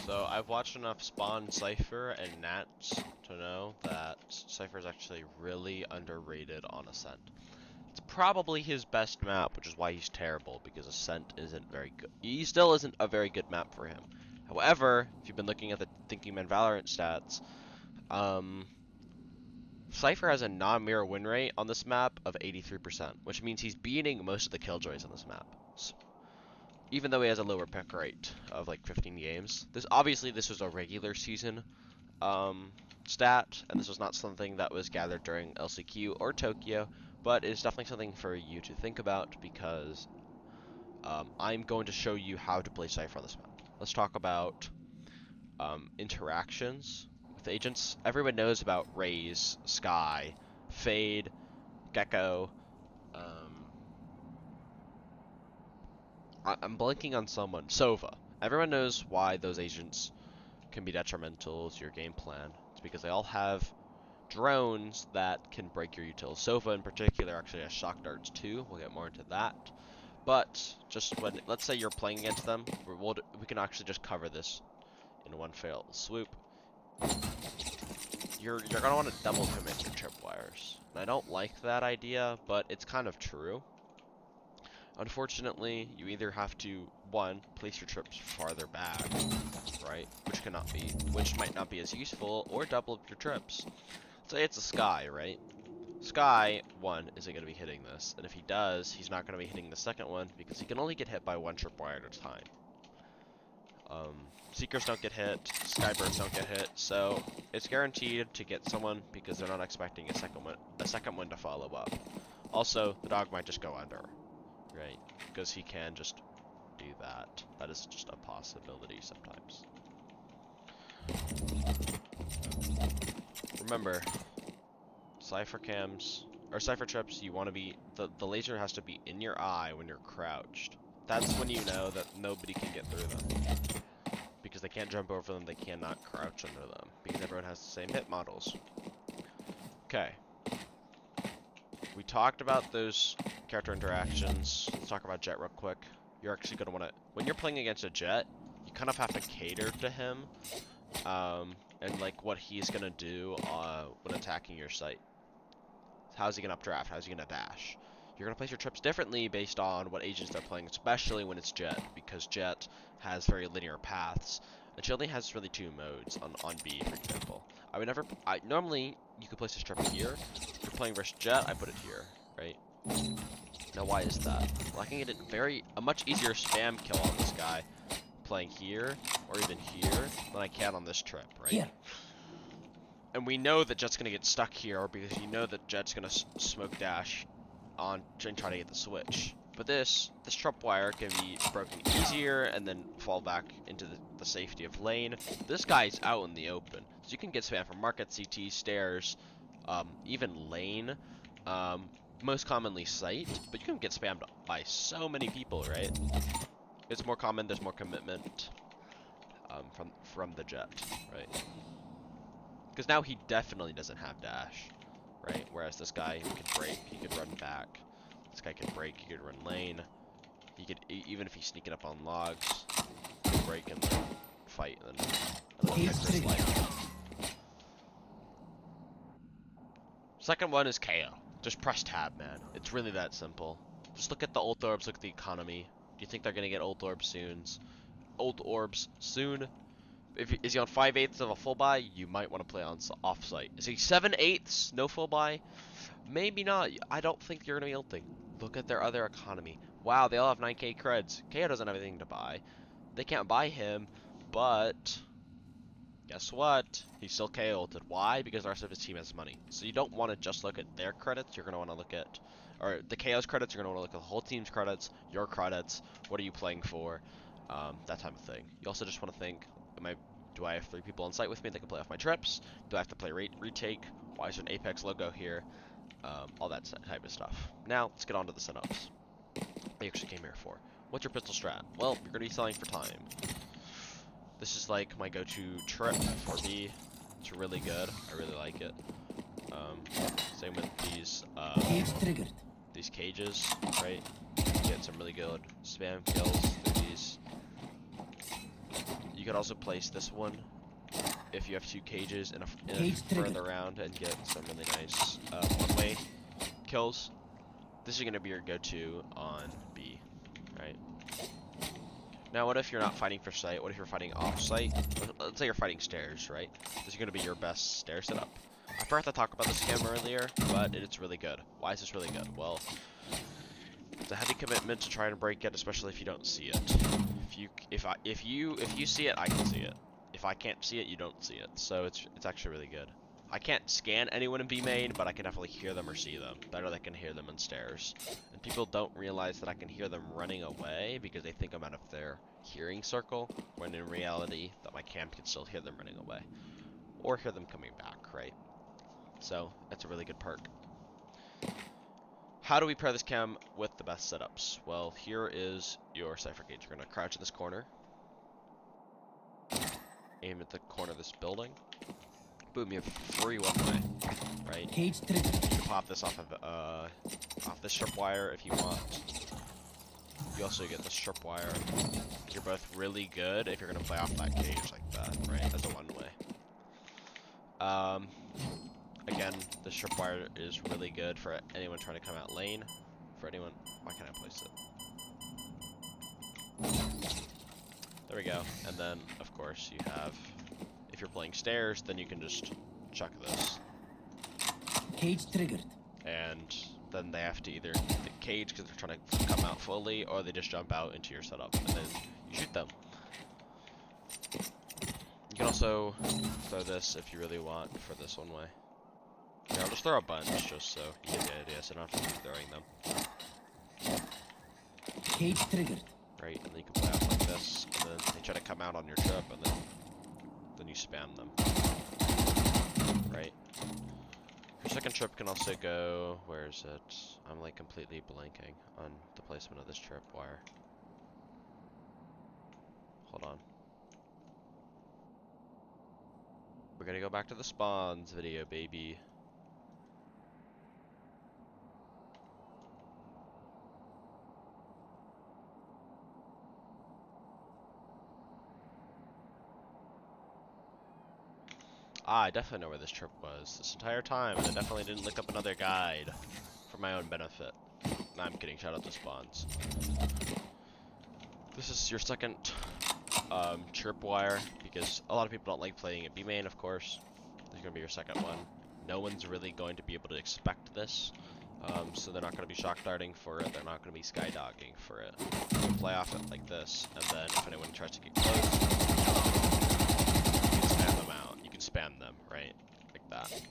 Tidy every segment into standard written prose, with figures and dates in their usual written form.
So I've watched enough Spawn, Cypher, and nAts to know that Cypher is actually really underrated on Ascent. It's probably his best map, which is why he's terrible, because Ascent isn't very good. He still isn't a very good map for him. However, if you've been looking at the Thinking Man Valorant stats, Cypher has a non-mirror win rate on this map of 83%, which means he's beating most of the killjoys on this map. So, even though he has a lower pick rate of like 15 games. Obviously this was a regular season stat, and this was not something that was gathered during LCQ or Tokyo, but it's definitely something for you to think about because I'm going to show you how to play Cypher on this map. Let's talk about interactions with agents. Everyone knows about Raze, Sky, Fade, Gecko. I'm blanking on someone. Sova. Everyone knows why those agents can be detrimental to your game plan. It's because they all have drones that can break your utils. Sova in particular actually has shock darts too. We'll get more into that. But just when, let's say you're playing against them, we can actually just cover this in one fell swoop. You're gonna want to double commit your tripwires. And I don't like that idea, but it's kind of true. Unfortunately, you either have to, one, place your trips farther back, right, which might not be as useful, or double up your trips. Say it's a Sky, right? Sky, one, isn't going to be hitting this, and if he does, he's not going to be hitting the second one, because he can only get hit by one tripwire at a time. Seekers don't get hit, Skybirds don't get hit, so it's guaranteed to get someone, because they're not expecting a second one to follow up. Also, the dog might just go under. Right, because he can just do that. That is just a possibility sometimes. Remember, Cypher cams, or Cypher trips, you want to be, the laser has to be in your eye when you're crouched. That's when you know that nobody can get through them. Because they can't jump over them, they cannot crouch under them. Because everyone has the same hit models. Okay. We talked about those character interactions. Let's talk about Jet real quick. You're actually going to want to, when you're playing against a Jet, you kind of have to cater to him, and like what he's going to do when attacking your site. How's he going to updraft? How's he going to dash? You're going to place your trips differently based on what agents they're playing, especially when it's Jet, because Jet has very linear paths, and she only has really two modes on B, for example. Normally, you could place this trip here. If you're playing versus Jet, I put it here, right? Now, why is that? Well, I can get a much easier spam kill on this guy playing here, or even here, than I can on this trip, right? Yeah. And we know that Jet's gonna get stuck here, because you know that Jet's gonna smoke dash on and try to get the switch. But this tripwire can be broken easier and then fall back into the safety of lane. This guy's out in the open, so you can get spam from market, CT, stairs, even lane, most commonly site, but you can get spammed by so many people, right? It's more common, there's more commitment from the Jet, right? Because now he definitely doesn't have dash, right? Whereas this guy, he could break, he could run back. This guy can break, he could run lane. He could, even if he's sneaking up on logs, he could break and then fight and then slide. Second one is KO. Just press tab, man. It's really that simple. Just look at the ult orbs, look at the economy. Do you think they're gonna get ult orbs soon? Ult orbs soon? Is he on 5/8 of a full buy? You might want to play on offsite. Is he 7/8 no full buy? Maybe not. I don't think you're going to be ulting. Look at their other economy. Wow, they all have 9k creds. KO doesn't have anything to buy. They can't buy him, but guess what? He's still KO ulted. Why? Because the rest of his team has money. So you don't want to just look at their credits. You're going to want to look at, or the KO's credits. You're going to want to look at the whole team's credits, your credits. What are you playing for? That type of thing. You also just want to think, do I have 3 people on site with me that can play off my trips? Do I have to play retake? Why is there an Apex logo here? All that type of stuff. Now, let's get on to the setups I actually came here for. What's your pistol strat? Well, you're going to be selling for time. This is like my go-to trip for B. It's really good. I really like it. Same with these cages, right? You get some really good spam kills through these. You could also place this one if you have 2 cages in a Cage further round and get some really nice one-way kills. This is going to be your go-to on B, right? Now, what if you're not fighting for site? What if you're fighting off-site? Let's say you're fighting stairs, right? This is going to be your best stair setup. I forgot to talk about this cam earlier, but it's really good. Why is this really good? Well, it's a heavy commitment to try and break it, especially if you don't see it. If you see it, I can see it. If I can't see it, you don't see it. So it's actually really good. I can't scan anyone in B main, but I can definitely hear them or see them. Better than I can hear them on stairs. And people don't realize that I can hear them running away because they think I'm out of their hearing circle, when in reality, that my cam can still hear them running away. Or hear them coming back, right? So, that's a really good perk. How do we pair this cam with the best setups? Well, here is your Cypher cage. You're going to crouch in this corner. Aim at the corner of this building. Boom, you have free one-way, right? Cage trigger. You can pop this off this strip wire if you want. You also get the strip wire. You're both really good if you're gonna play off that cage like that, right? As a one-way. Again, the strip wire is really good for anyone trying to come out lane. For anyone, why can't I place it? There we go. And then, of course, you have. If you're playing stairs, then you can just chuck this. Cage triggered. And then they have to either hit the cage because they're trying to come out fully, or they just jump out into your setup, and then you shoot them. You can also throw this if you really want for this one way. Yeah, I'll just throw a bunch just so you get the idea, so I don't have to keep throwing them. Cage triggered. Right, and then you can play off like this, and then they try to come out on your trip, and then you spam them. Right? Your second trip can also go, where is it? I'm like completely blanking on the placement of this trip wire. Hold on. We're gonna go back to the spawns video, baby. I definitely know where this trip was this entire time, and I definitely didn't look up another guide for my own benefit. Nah, I'm kidding, shout out to spawns. This is your second chirp wire, because a lot of people don't like playing at B main, of course. This is going to be your second one. No one's really going to be able to expect this, so they're not going to be shock darting for it, they're not going to be skydogging for it. You play off it like this, and then if anyone tries to get close, spam them, right? Like that.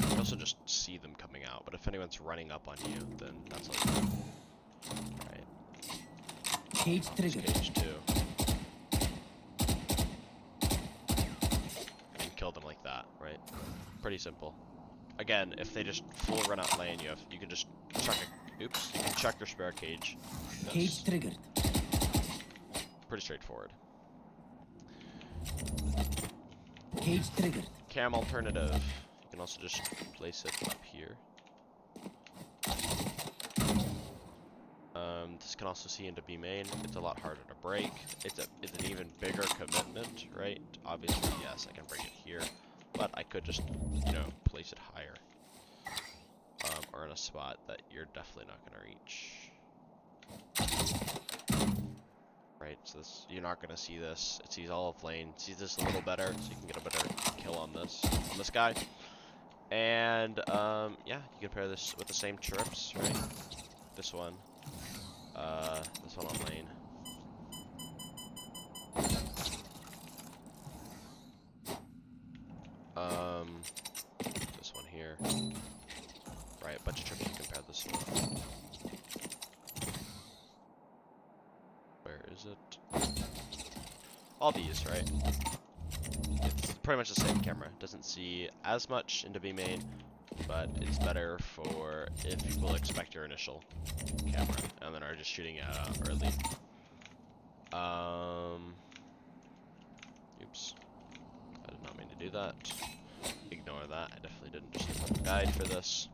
You can also just see them coming out, but if anyone's running up on you, then that's like, right? Cage trigger. Cage 2. And kill them like that, right? Pretty simple. Again, if they just full run out lane, you can just chuck it. Oops, you can chuck your spare cage. Cage triggered. Pretty straightforward. Cage triggered. Cam alternative. You can also just place it up here. This can also see into B main. It's a lot harder to break. It's an even bigger commitment, right? Obviously, yes, I can break it here, but I could just, you know, place it higher, or in a spot that you're definitely not gonna reach. Right, so this, you're not gonna see this. It sees all of lane. It sees this a little better, so you can get a better kill on this guy. And yeah, you can pair this with the same trips, right? This one on lane. This one here. Right, a bunch of trips you can pair this with. Where is it? All these, right? It's pretty much the same camera. Doesn't see as much into B main, but it's better for if people expect your initial camera and then are just shooting early. Oops. I did not mean to do that. Ignore that. I definitely didn't just look up a guide for this.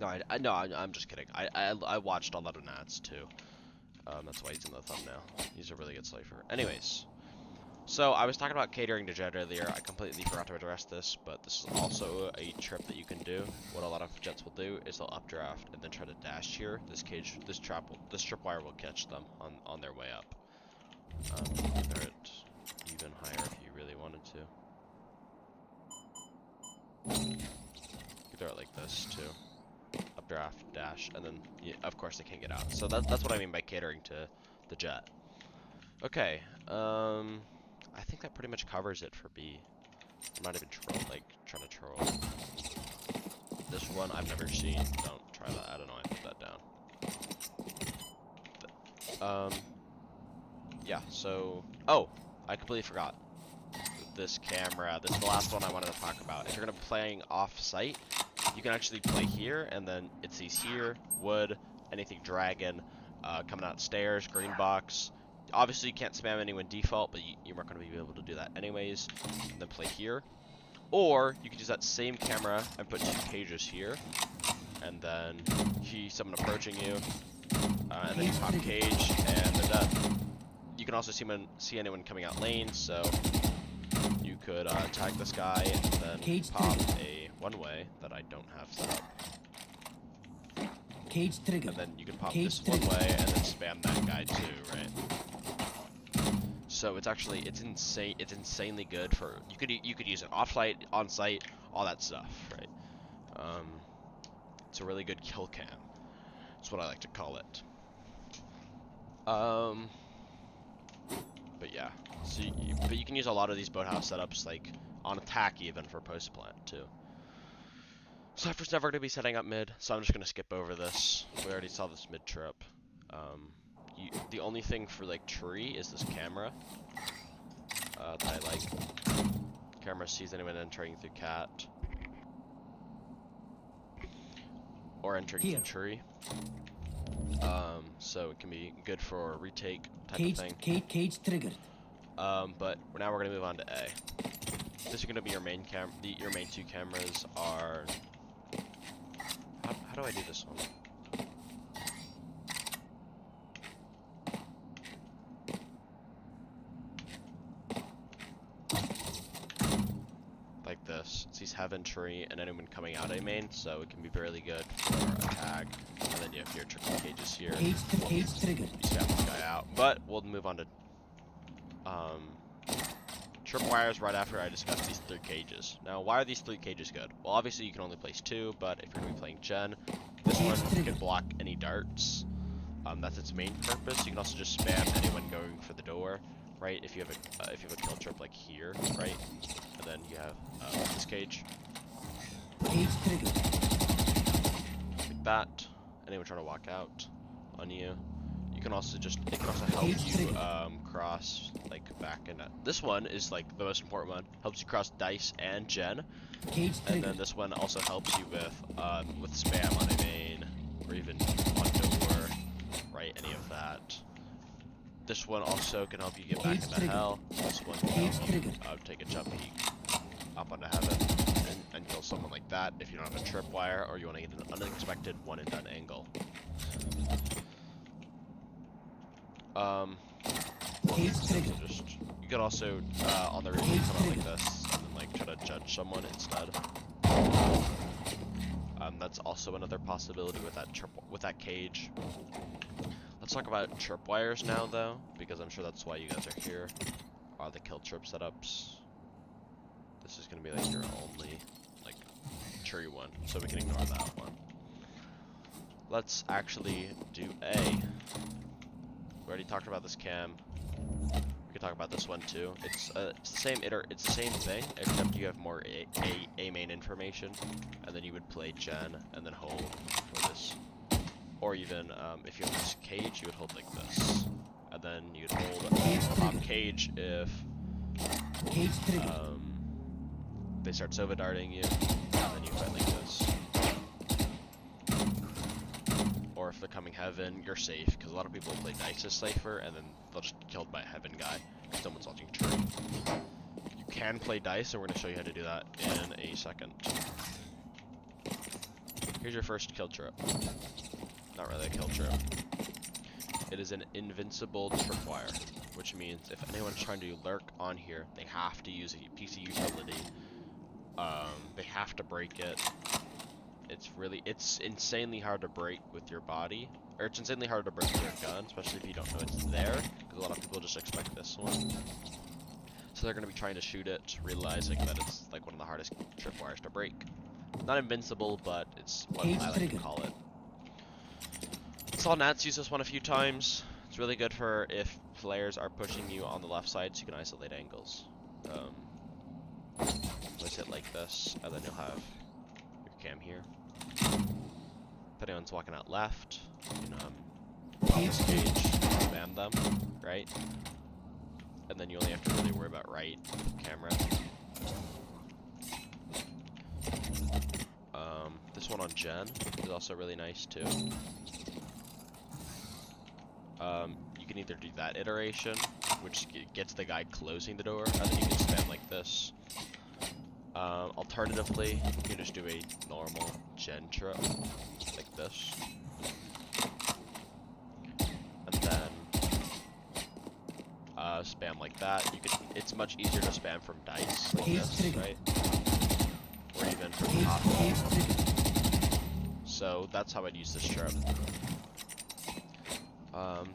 No, I'm just kidding. I watched a lot of nAts too. That's why he's in the thumbnail. He's a really good Cypher. Anyways, So I was talking about catering to Jet earlier. I completely forgot to address this, but this is also a trip that you can do. What a lot of Jets will do is they'll updraft and then try to dash here. This tripwire will catch them on their way up. You can throw it even higher if you really wanted to. You can throw it like this too. Updraft, dash, and then of course they can't get out. So that's what I mean by catering to the Jet. Okay. I think that pretty much covers it for B. I'm not even trying to troll. This one I've never seen. Don't try that. I don't know. I put that down. Yeah. So, oh, I completely forgot. This camera. This is the last one I wanted to talk about. If you're gonna be playing off-site, you can actually play here, and then it sees here, wood, anything dragon, coming out stairs, green box. Obviously, you can't spam anyone default, but you're not going to be able to do that anyways. And then play here. Or, you could use that same camera and put 2 cages here. And then, someone approaching you. And then you pop cage, and they're dead. You can also see anyone coming out lane, so you could tag this guy and then pop a one-way that I don't have set up. Cage trigger. And then you can pop this one-way and then spam that guy too, right? So it's insane. It's insanely good for you could use it off-site, on-site, all that stuff, right? It's a really good kill cam. That's what I like to call it. But yeah, so but you can use a lot of these boathouse setups like on attack even for post plant too. Cypher's never gonna be setting up mid, so I'm just gonna skip over this. We already saw this mid trip. The only thing for like tree is this camera that I like. Camera sees anyone entering through cat or entering through tree. So it can be good for retake type of thing. Cage triggered. But now we're gonna move on to A. This is gonna be your main your main 2 cameras are. How do I do this one? Like this. It sees heaven, tree, and anyone coming out A main, so it can be really good for a tag. And then you have your triple cages here. Cage triggered. You stab this guy out. But we'll move on to tripwires right after I discuss these 3 cages. Now, why are these 3 cages good? Well, obviously you can only place 2, but if you're going to be playing Gen, this one can block any darts. That's its main purpose. You can also just spam anyone going for the door, right? If you have a kill trip like here, right? And then you have this cage. Cage triggered. Like that. Anyone trying to walk out on you. You can also it can also help you cross like back and this one is like the most important one. Helps you cross dice and gen. And then this one also helps you with spam on a main or even on door, right? Any of that. This one also can help you get back into hell. This one can help you take a jump peek up onto heaven and kill someone like that if you don't have a tripwire or you want to get an unexpected one and done angle. You could also on the roof come out like this and then like try to judge someone instead. That's also another possibility with that cage. Let's talk about tripwires now though, because I'm sure that's why you guys are here. Are the kill trip setups? This is gonna be like your only like tree one, so we can ignore that one. Let's actually do A. We already talked about this cam. We can talk about this one too. It's the same it's the same thing, except you have more A main information, and then you would play gen and then hold for this. Or even if you have this cage, you would hold like this, and then you'd hold pop cage if they start Sova darting you, and then you fight like this. Or if they're coming heaven, you're safe, because a lot of people play dice as Cypher, and then they'll just get killed by a heaven guy if someone's watching tree. You can play dice, and we're going to show you how to do that in a second. Here's your first kill trip. Not really a kill trip. It is an invincible tripwire, which means if anyone's trying to lurk on here, they have to use a piece of utility. They have to break it. It's insanely hard to break with your body, or it's insanely hard to break with your gun, especially if you don't know it's there, because a lot of people just expect this one. So they're going to be trying to shoot it, realizing that it's like one of the hardest tripwires to break. Not invincible, but it's what I like to call it. Saw nAts use this one a few times. It's really good for if players are pushing you on the left side, so you can isolate angles. Place it like this, and then you'll have your cam here. If anyone's walking out left, you can pop this cage, spam them, right? And then you only have to really worry about right camera. This one on Gen is also really nice too. You can either do that iteration, which gets the guy closing the door, and then you can spam like this. Alternatively, you can just do a normal Gen trip, like this. And then spam like that. It's much easier to spam from dice like this, right? Or even from top. So that's how I'd use this trip.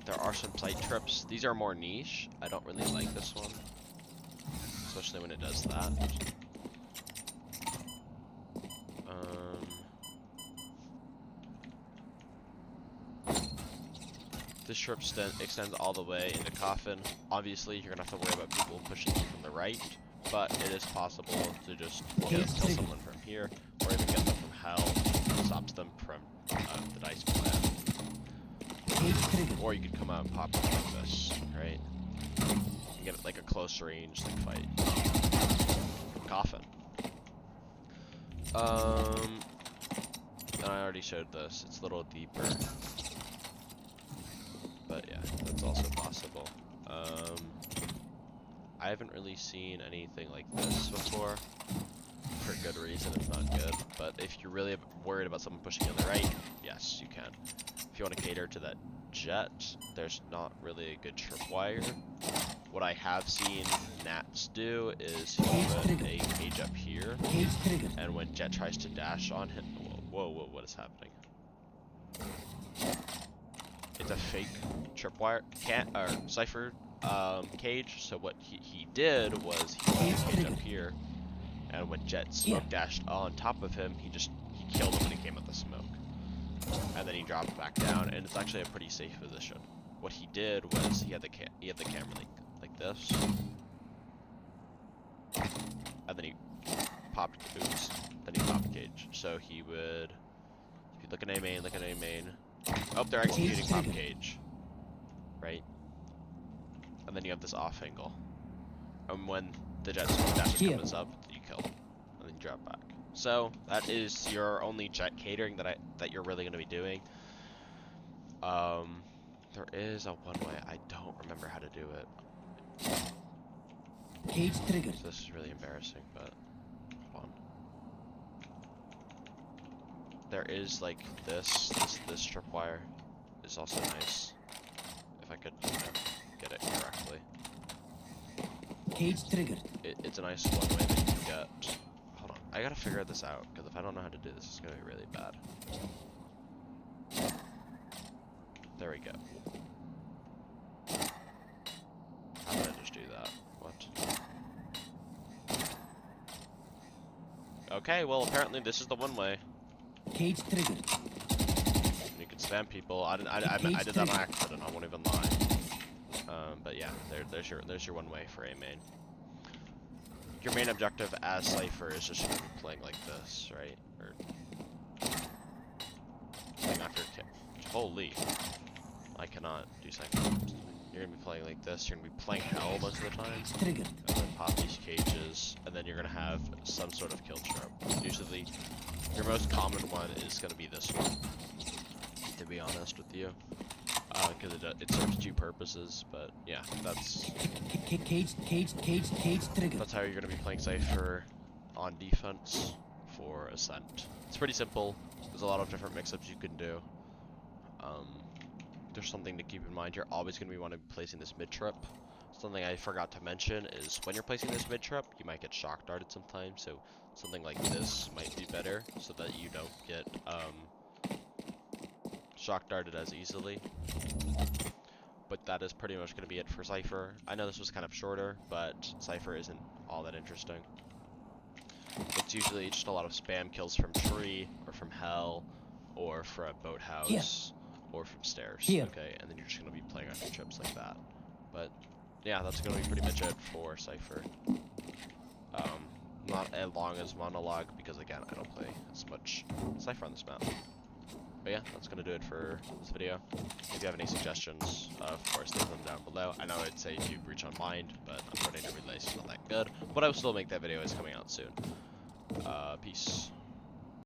There are some sight trips. These are more niche. I don't really like this one, especially when it does that. This trip extends all the way into coffin. Obviously, you're gonna have to worry about people pushing you from the right, but it is possible to just kill someone from here, or even get them from hell. Stops them from the dice plan. Or you could come out and pop it like this, right? You get like a close range like fight. Coffin. And I already showed this. It's a little deeper. But yeah, that's also possible. I haven't really seen anything like this before. For good reason, it's not good. But if you're really worried about someone pushing you on the right, yes, you can. If you want to cater to that jet, there's not really a good tripwire. What I have seen nAts do is he put a cage up here, and when Jet tries to dash on him, whoa, what is happening? It's a fake tripwire Cypher cage. So what he did was he put a cage up here, and when Jet smoke dashed on top of him, he killed him when he came out the smoke. And then he dropped back down, and it's actually a pretty safe position. What he did was he had the camera like this, and then he popped. Oops. Then he popped cage. So he would. If you look at A main. Oh, they're executing pop cage, right? And then you have this off angle. And when the jet dash comes up, you kill him, and then you drop back. So that is your only jet catering that you're really going to be doing. There is a one-way. I don't remember how to do it. Cage triggered. So this is really embarrassing, but hold on. There is like this tripwire is also nice. If I could get it correctly. Cage triggered. It's a nice one way that you can get. Hold on, I gotta figure this out, because if I don't know how to do this, it's gonna be really bad. There we go. How did I just do that? What? Okay, well apparently this is the one way. Cage triggered. And you can spam people. I did that on accident. I won't even lie. But yeah, there's your one way for A main. Your main objective as Cypher is just gonna be playing like this, right? Or playing after kick. Holy, I cannot do second. You're gonna be playing like this. You're gonna be playing hell most of the time. Triggered. And then pop these cages, and then you're gonna have some sort of kill trap. Usually, your most common one is gonna be this one. To be honest with you. Because it serves two purposes, but yeah, that's triggered. That's how you're gonna be playing Cypher on defense for Ascent. It's pretty simple. There's a lot of different mix-ups you can do. there's something to keep in mind. You're always going to be wanting to be placing this mid trip. Something I forgot to mention is when you're placing this mid trip, you might get shock darted sometimes. So something like this might be better so that you don't get shock darted as easily. But that is pretty much going to be it for Cypher. I know this was kind of shorter, but Cypher isn't all that interesting. It's usually just a lot of spam kills from tree, or from hell, or from boathouse, or from stairs. Okay, and then you're just going to be playing on your trips like that. But yeah, that's going to be pretty much it for Cypher. Not as long as monologue, because again, I don't play as much Cypher on this map. But yeah, that's going to do it for this video. If you have any suggestions, of course, leave them down below. I know I'd say to breach on mind, but I'm running a relay, so it's not that good. But I will still make that video. It's coming out soon. Peace.